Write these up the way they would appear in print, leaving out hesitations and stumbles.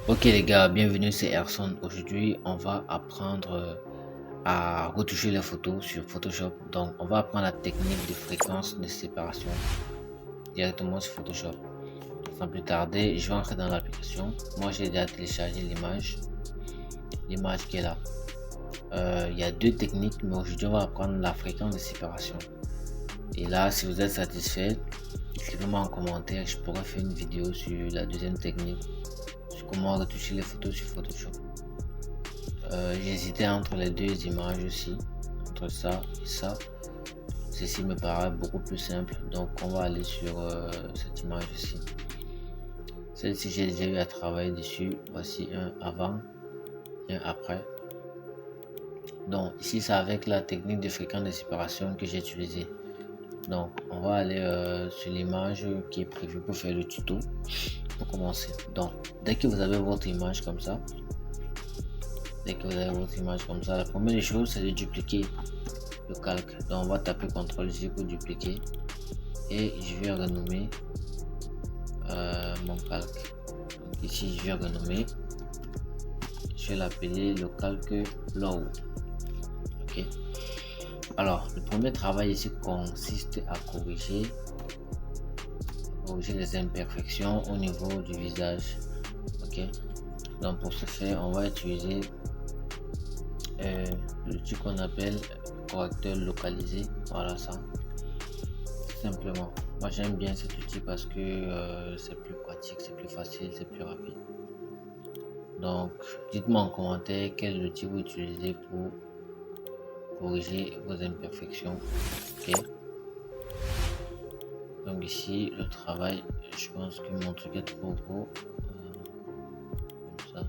Ok les gars, bienvenue, c'est Erson. Aujourd'hui, on va apprendre à retoucher les photos sur Photoshop. Donc, on va apprendre la technique de fréquence de séparation directement sur Photoshop. Sans plus tarder, je vais entrer dans l'application. Moi, j'ai déjà téléchargé l'image qui est là. Il y a deux techniques, mais aujourd'hui, on va apprendre la fréquence de séparation. Et là, si vous êtes satisfait, écrivez-moi en commentaire. Je pourrais faire une vidéo sur la deuxième technique, sur comment retoucher les photos sur Photoshop. J'hésitais entre les deux images aussi, entre ça et ça. Ceci me paraît beaucoup plus simple, donc on va aller sur cette image ici. Celle-ci, j'ai déjà eu à travailler dessus. Voici un avant et un après. Donc ici, c'est avec la technique de fréquence de séparation que j'ai utilisé. Donc on va aller sur l'image qui est prévue pour faire le tuto pour commencer. Donc dès que vous avez votre image comme ça, la première chose c'est de dupliquer le calque. Donc on va taper CTRL-J pour dupliquer et je vais renommer mon calque. Donc ici je vais renommer, je vais l'appeler le calque low. Ok. Alors le premier travail ici consiste à corriger les imperfections au niveau du visage. Ok. Donc pour ce faire, on va utiliser l'outil qu'on appelle correcteur localisé. Voilà ça. Simplement, moi j'aime bien cet outil parce que c'est plus pratique, c'est plus facile, c'est plus rapide. Donc dites-moi en commentaire quel outil vous utilisez pour corriger vos imperfections. Ok. Donc ici le travail, je pense que mon truc est trop gros, comme ça,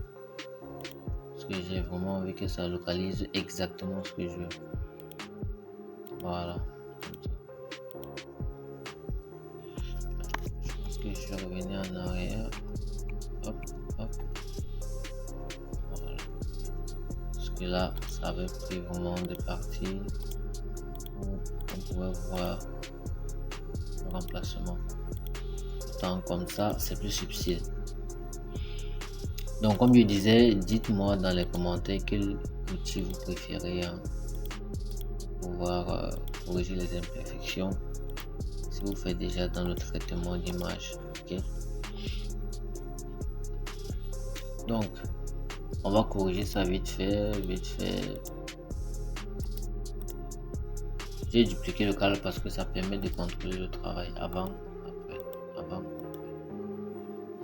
parce que j'ai vraiment envie que ça localise exactement ce que je veux. Voilà, comme ça. Je pense que je vais revenir en arrière. Hop, hop. Voilà. Parce que là, ça avait pris vraiment des parties où on pouvait voir le remplacement. Tant comme ça, c'est plus subtil. Donc, comme je disais, dites-moi dans les commentaires quel outil vous préférez pour pouvoir corriger les imperfections si vous faites déjà dans le traitement d'image. Ok. Donc, on va corriger ça vite fait, vite fait. J'ai dupliqué le calque parce que ça permet de contrôler le travail avant, après, avant.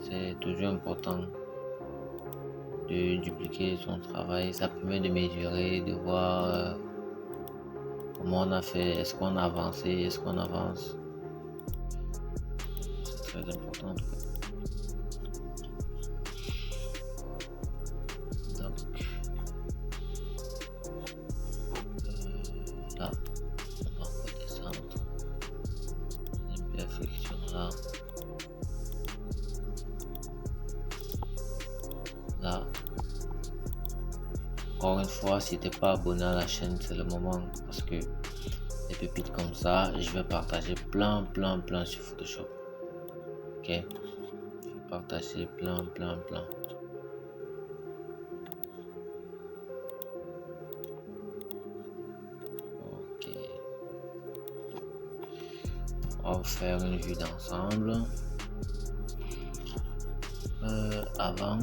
C'est toujours important de dupliquer son travail. Ça permet de mesurer, de voir comment on a fait, est-ce qu'on a avancé, est-ce qu'on avance. C'est très important en tout cas. Donc, là, on va redescendre. L'imperfection là. Là. Encore une fois, si t'es pas abonné à la chaîne, c'est le moment parce que des pépites comme ça, je vais partager plein sur Photoshop. Ok, je vais partager plein. Ok, on va faire une vue d'ensemble. Avant,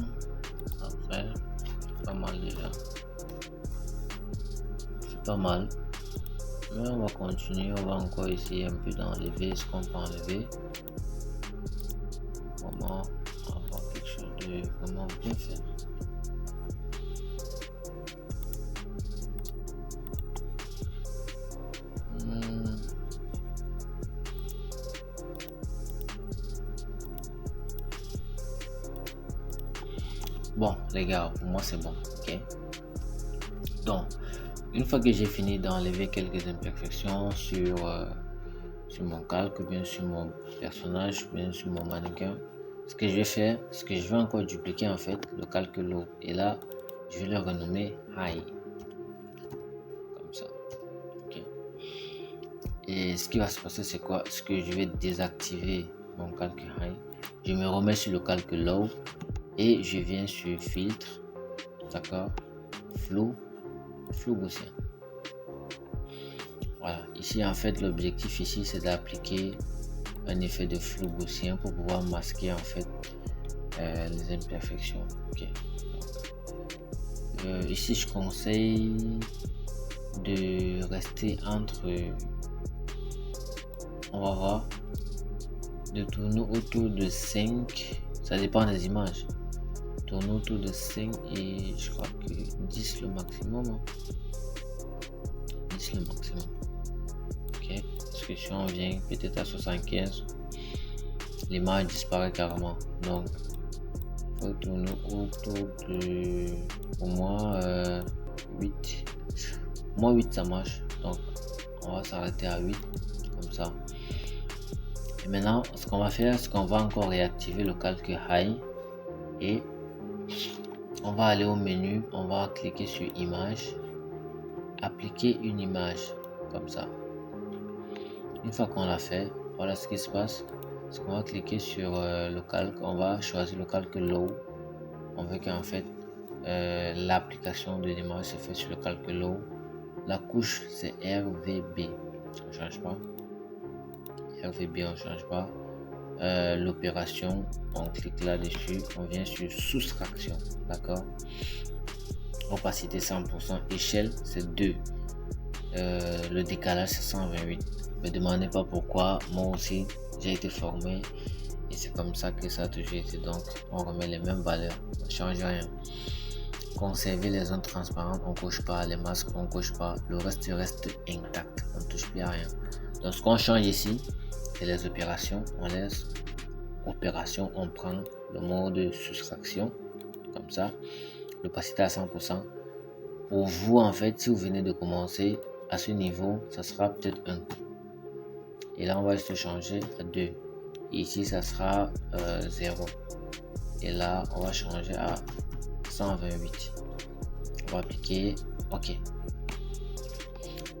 après, pas mal déjà. C'est pas mal. Mais on va continuer, on va encore essayer un peu d'enlever ce qu'on peut enlever. Vraiment avoir quelque chose de vraiment bien fait. Bon les gars, pour moi c'est bon. Ok. Donc une fois que j'ai fini d'enlever quelques imperfections sur mon calque, bien sur mon personnage, bien sur mon mannequin, ce que je vais faire, ce que je vais encore dupliquer en fait, le calque low. Et là, je vais le renommer high. Comme ça. Ok. Et ce qui va se passer, c'est quoi? Ce que je vais désactiver mon calque high. Je me remets sur le calque low et je viens sur filtre, d'accord, flou gaussien. Voilà, ici en fait l'objectif ici c'est d'appliquer un effet de flou gaussien pour pouvoir masquer en fait les imperfections. Ok. Ici je conseille de rester entre, on va voir, de tourner autour de 5, ça dépend des images, tourner autour de 5 et je crois que 10 le maximum, 10 le maximum. Ok, parce que si on vient peut-être à 75, l'image disparaît carrément, donc il faut tourner autour de au moins 8. Au moins 8 ça marche, donc on va s'arrêter à 8 comme ça. Et maintenant ce qu'on va faire, c'est qu'on va encore réactiver le calque high et on va aller au menu, on va cliquer sur image, appliquer une image comme ça. Une fois qu'on l'a fait, voilà ce qui se passe, c'est qu'on va cliquer sur le calque, on va choisir le calque low. On veut qu'en fait l'application de l'image se fait sur le calque low. La couche c'est RVB, on change pas. RVB on change pas. L'opération, on clique là-dessus, on vient sur soustraction, d'accord. Opacité 100%, échelle c'est 2, le décalage c'est 128. Me demandez pas pourquoi, moi aussi j'ai été formé et c'est comme ça que ça a toujours été, donc on remet les mêmes valeurs, on ne change rien. Conserver les zones transparentes, on coche pas, les masques on coche pas, le reste reste intact, on ne touche plus à rien. Donc ce qu'on change ici c'est les opérations, on laisse opération, on prend le mode de soustraction comme ça, l'opacité à 100%. Pour vous en fait, si vous venez de commencer à ce niveau, ça sera peut-être 1 et là on va juste changer à 2 et ici ça sera 0 et là on va changer à 128. On va appliquer OK.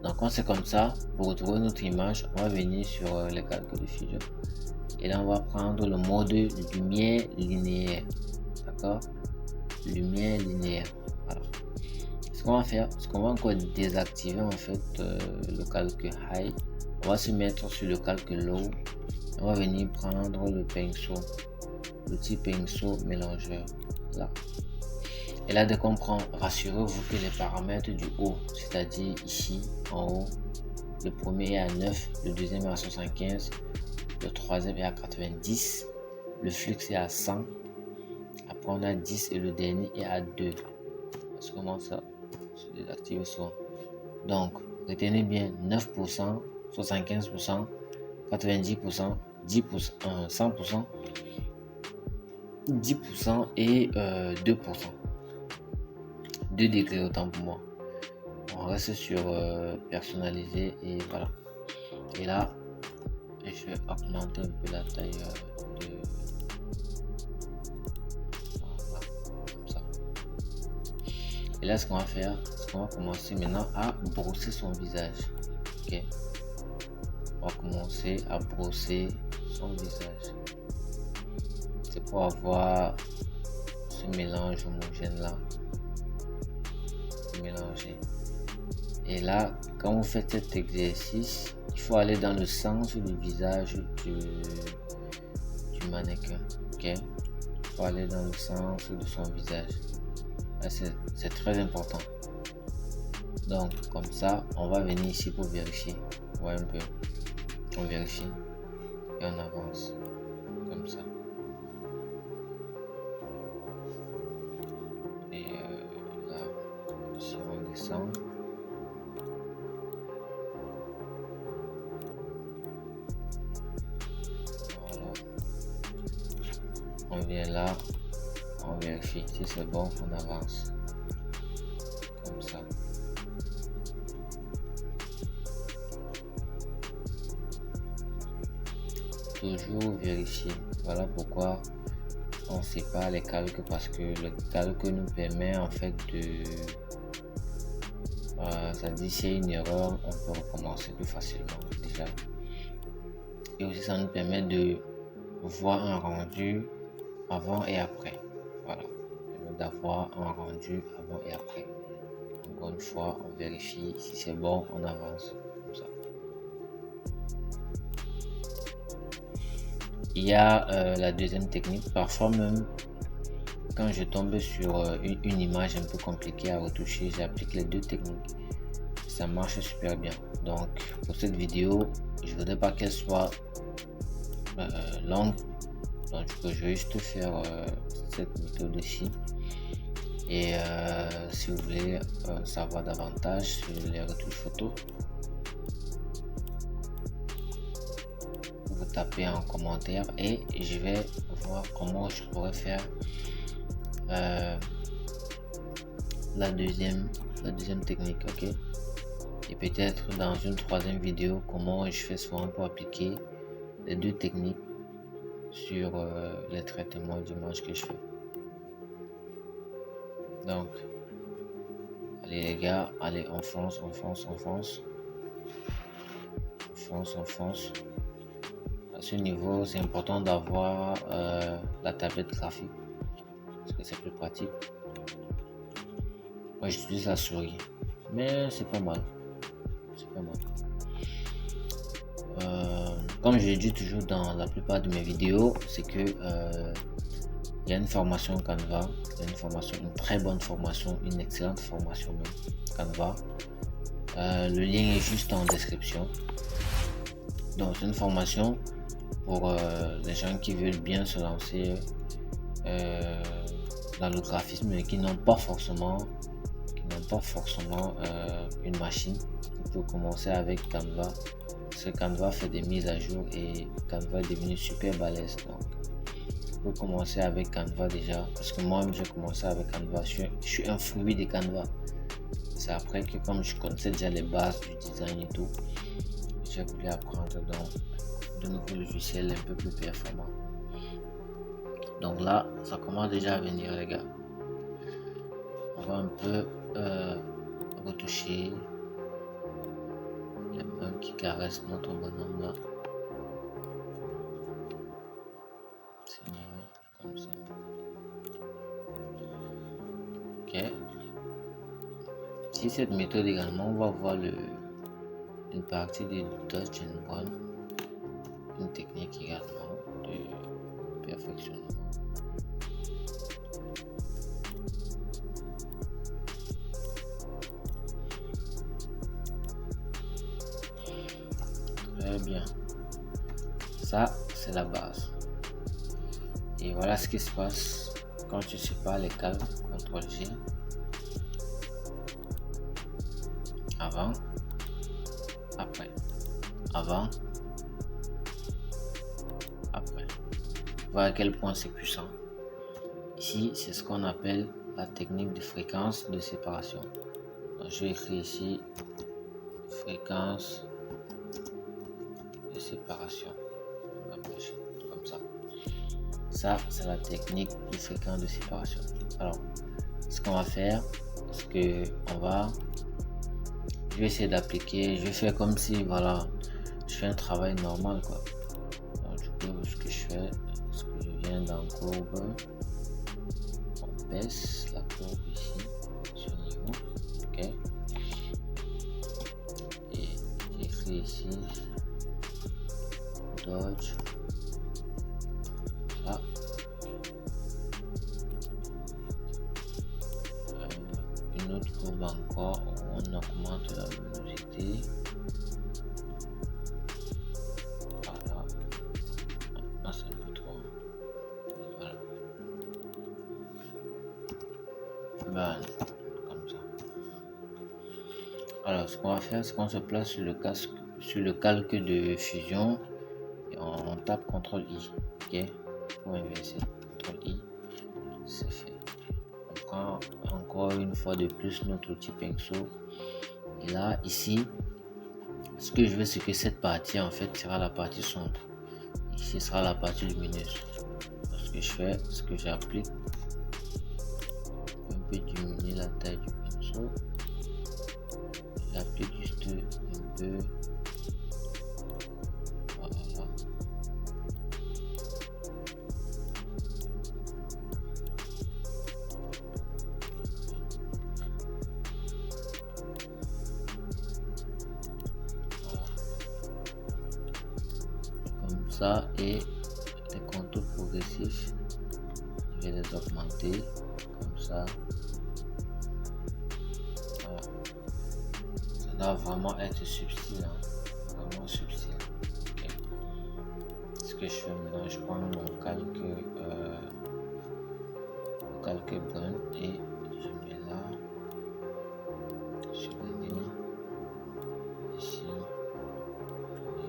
Donc quand c'est comme ça, pour retrouver notre image, on va venir sur les calques de fusion et là on va prendre le mode lumière linéaire, d'accord, lumière linéaire. Voilà. Ce qu'on va faire, c'est qu'on va encore désactiver en fait le calque high. On va se mettre sur le calque low. On va venir prendre le pinceau, l'outil pinceau mélangeur là. Et là, dès qu'on prend, rassurez-vous que les paramètres du haut, c'est-à-dire ici en haut, le premier est à 9, le deuxième est à 75, le troisième est à 90, le flux est à 100, après on a 10 et le dernier est à 2. Parce que comment ça se désactive souvent. Donc, retenez bien 9%, 75%, 90%, 10%, 100%, 10% et 2%. 2 degrés autant pour moi. On reste sur personnaliser et voilà. Et là, je vais augmenter un peu la taille de... Voilà, comme ça. Et là, ce qu'on va faire, c'est qu'on va commencer maintenant à brosser son visage. Ok. On va commencer à brosser son visage. C'est pour avoir ce mélange homogène là. Mélanger. Et là, quand vous faites cet exercice, il faut aller dans le sens du visage du mannequin. Ok, il faut aller dans le sens de son visage. C'est très important. Donc, comme ça, on va venir ici pour vérifier. On voit un peu. On vérifie et on avance comme ça. Et là, si on descend. On vient là, on vérifie si c'est bon, on avance comme ça. Toujours vérifier. Voilà pourquoi on sépare les calques, parce que le calque nous permet en fait de ça dit s'il y a une erreur, on peut recommencer plus facilement déjà. Et aussi ça nous permet de voir un rendu avant et après. Voilà, d'avoir un rendu avant et après. Encore une fois, on vérifie si c'est bon, on avance comme ça. Il y a la deuxième technique, parfois même quand je tombe sur une image un peu compliquée à retoucher, j'applique les deux techniques, ça marche super bien. Donc pour cette vidéo, je voudrais pas qu'elle soit longue, donc je vais juste faire cette méthode ici. Et si vous voulez savoir davantage sur les retouches photos, vous tapez en commentaire et je vais voir comment je pourrais faire la deuxième technique, ok. Et peut-être dans une troisième vidéo comment je fais souvent pour appliquer les deux techniques sur les traitements d'images que je fais. Donc allez les gars, allez, on fonce. À ce niveau, c'est important d'avoir la tablette graphique parce que c'est plus pratique. Moi, j'utilise la souris, mais c'est pas mal. Comme je le dis toujours dans la plupart de mes vidéos, c'est que il y a une formation Canva, une très bonne formation, une excellente formation même Canva. Le lien est juste en description. Donc c'est une formation pour les gens qui veulent bien se lancer dans le graphisme et qui n'ont pas forcément une machine. On peut commencer avec Canva. Parce que Canva fait des mises à jour et Canva est devenu super balèze. Donc on peut commencer avec Canva déjà. Parce que moi-même j'ai commencé avec Canva. Je suis un fruit de Canva. C'est après que comme je connaissais déjà les bases du design et tout, j'ai voulu apprendre donc de nouveaux logiciels un peu plus performants. Donc là, ça commence déjà à venir les gars. On va un peu retoucher les mains qui caressent notre bonhomme là. C'est mieux comme ça. Ok. Si cette méthode également, on va voir une partie de Dodge and Burn, une technique également de perfectionnement. Très bien, ça c'est la base. Et voilà ce qui se passe quand tu sépares les calques. CTRL G, avant, après, avant, après. Voilà à quel point c'est puissant. Ici, c'est ce qu'on appelle la technique de fréquence de séparation. Donc, je vais écrire ici fréquence de séparation. Comme ça. Ça, c'est la technique de fréquence de séparation. Alors, ce qu'on va faire, c'est que je vais essayer d'appliquer, je vais faire comme si, voilà, je fais un travail normal, quoi. Donc, du coup, ce que je fais, c'est que je viens dans courbe, on baisse la courbe ici, sur le niveau, ok. Et j'écris ici, Dodge, là. Une autre courbe encore où on augmente la luminosité. Voilà. Ah, c'est un peu trop. Voilà. Ben, comme ça. Alors, ce qu'on va faire, c'est qu'on se place sur le calque de fusion et on tape CTRL I. Ok. Pour inverser. CTRL I. C'est fait. On prend encore une fois de plus notre outil pinceau. Et là, ici, ce que je veux, c'est que cette partie en fait sera la partie sombre. Ici sera la partie lumineuse. Donc, ce que je fais, c'est que j'applique un peu diminuer la taille du pinceau. J'applique juste un peu. Voilà. ça et les contours progressifs, je vais les augmenter comme ça. Voilà. Ça doit vraiment être subtil, vraiment subtil. Okay. Ce que je fais maintenant, je prends mon calque brun et je mets là sur les lignes, ici,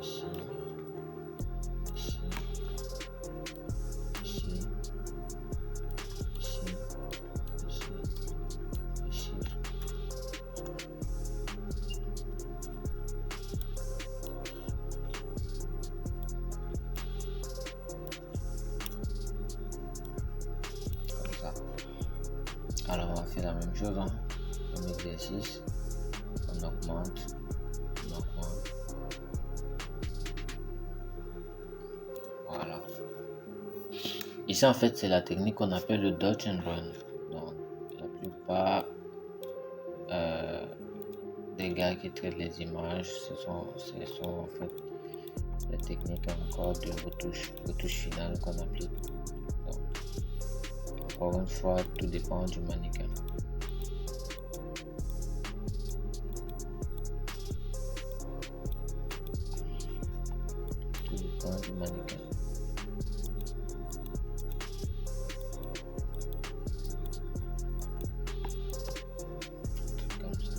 ici, ici, ici, ici, ici, ici. Comme ça. Alors on va faire la même chose, comme exercice. On augmente. Voilà. Ici en fait c'est la technique qu'on appelle le dodge and run. Donc la plupart des gars qui traitent les images, ce sont en fait les techniques encore de retouche finale qu'on applique. Donc, encore une fois, tout dépend du mannequin. Tout dépend du mannequin. Comme ça.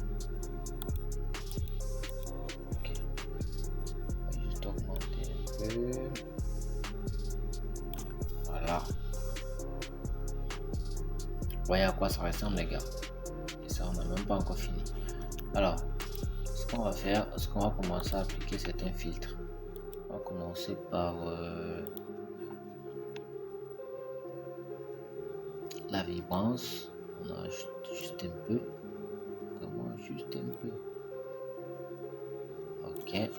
Ok. On va juste augmenter un peu. Voilà. Voyez à quoi ça ressemble les gars. Et ça on n'a même pas encore fini. Alors, ce qu'on va faire, ce qu'on va commencer à appliquer, c'est un filtre. On va commencer par la vibrance. On ajoute juste un peu. Comment juste un peu. Ok.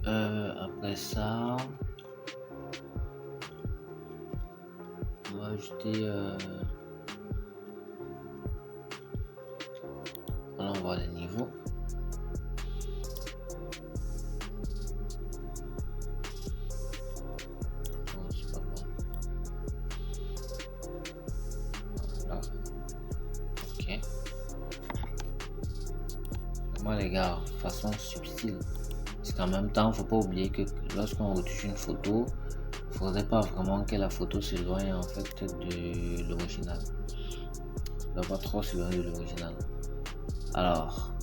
Après ça, on va ajouter allons voir les niveaux. Non, c'est pas bon. Voilà. Ok. Moi les gars, façon subtile. Parce qu'en même temps, faut pas oublier que lorsqu'on retouche une photo, il faudrait pas vraiment que la photo s'éloigne en fait de l'original. Ça doit pas trop s'éloigner de l'original. Alors,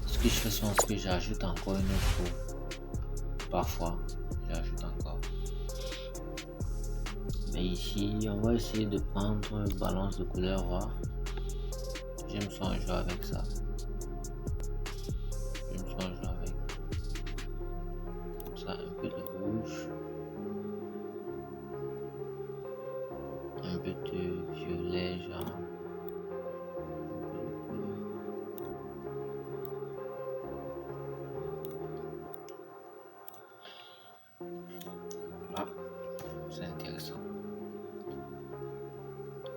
ce que je fais souvent, c'est que j'ajoute encore une autre peau. Parfois, j'ajoute encore. Mais ici, on va essayer de prendre une balance de couleurs, voir. J'aime ça jouer avec ça. J'aime ça jouer avec comme ça, un peu de rouge, un peu de violet, genre. Voilà, c'est intéressant.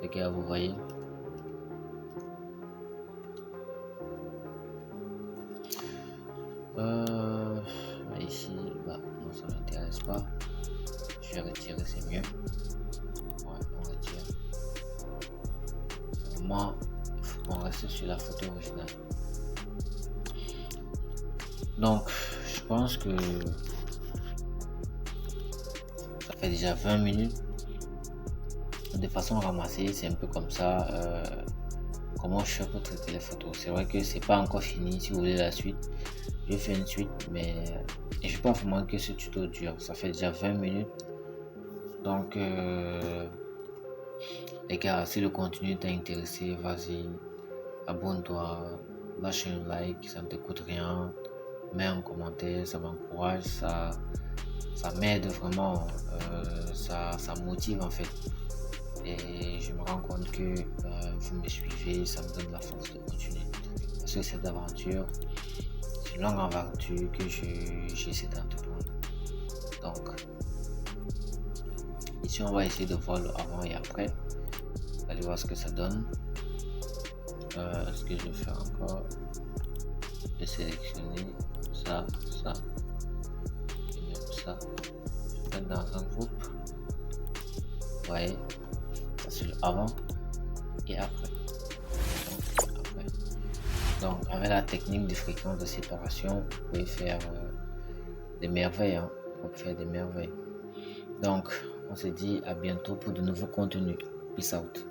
Les gars, vous voyez. Ici, bah, non, ça m'intéresse pas. Je vais retirer, c'est mieux. Ouais, on retire. Moi, il faut qu'on reste sur la photo originale. Donc, je pense que ça fait déjà 20 minutes. De façon ramassée, c'est un peu comme ça. Comment je fais pour traiter les photos. C'est vrai que c'est pas encore fini. Si vous voulez la suite, je fais une suite, mais je pense vraiment que ce tuto dure. Ça fait déjà 20 minutes. Donc, les gars, si le contenu t'a intéressé, vas-y, abonne-toi, lâche un like, ça ne te coûte rien. Mets un commentaire, ça m'encourage, ça m'aide vraiment, ça motive en fait. Et je me rends compte que vous me suivez, ça me donne la force de continuer. Parce que cette aventure, c'est une longue aventure que j'essaie d'entreprendre. Donc, ici on va essayer de voir le avant et après. Allez voir ce que ça donne. Ce que je vais faire encore. Je vais sélectionner ça, ça, et même ça. Je vais mettre dans un groupe. Vous voyez, ça c'est le avant et après. Donc, avec la technique de fréquence de séparation, vous pouvez faire des merveilles. Hein. Vous pouvez faire des merveilles. Donc, on se dit à bientôt pour de nouveaux contenus. Peace out.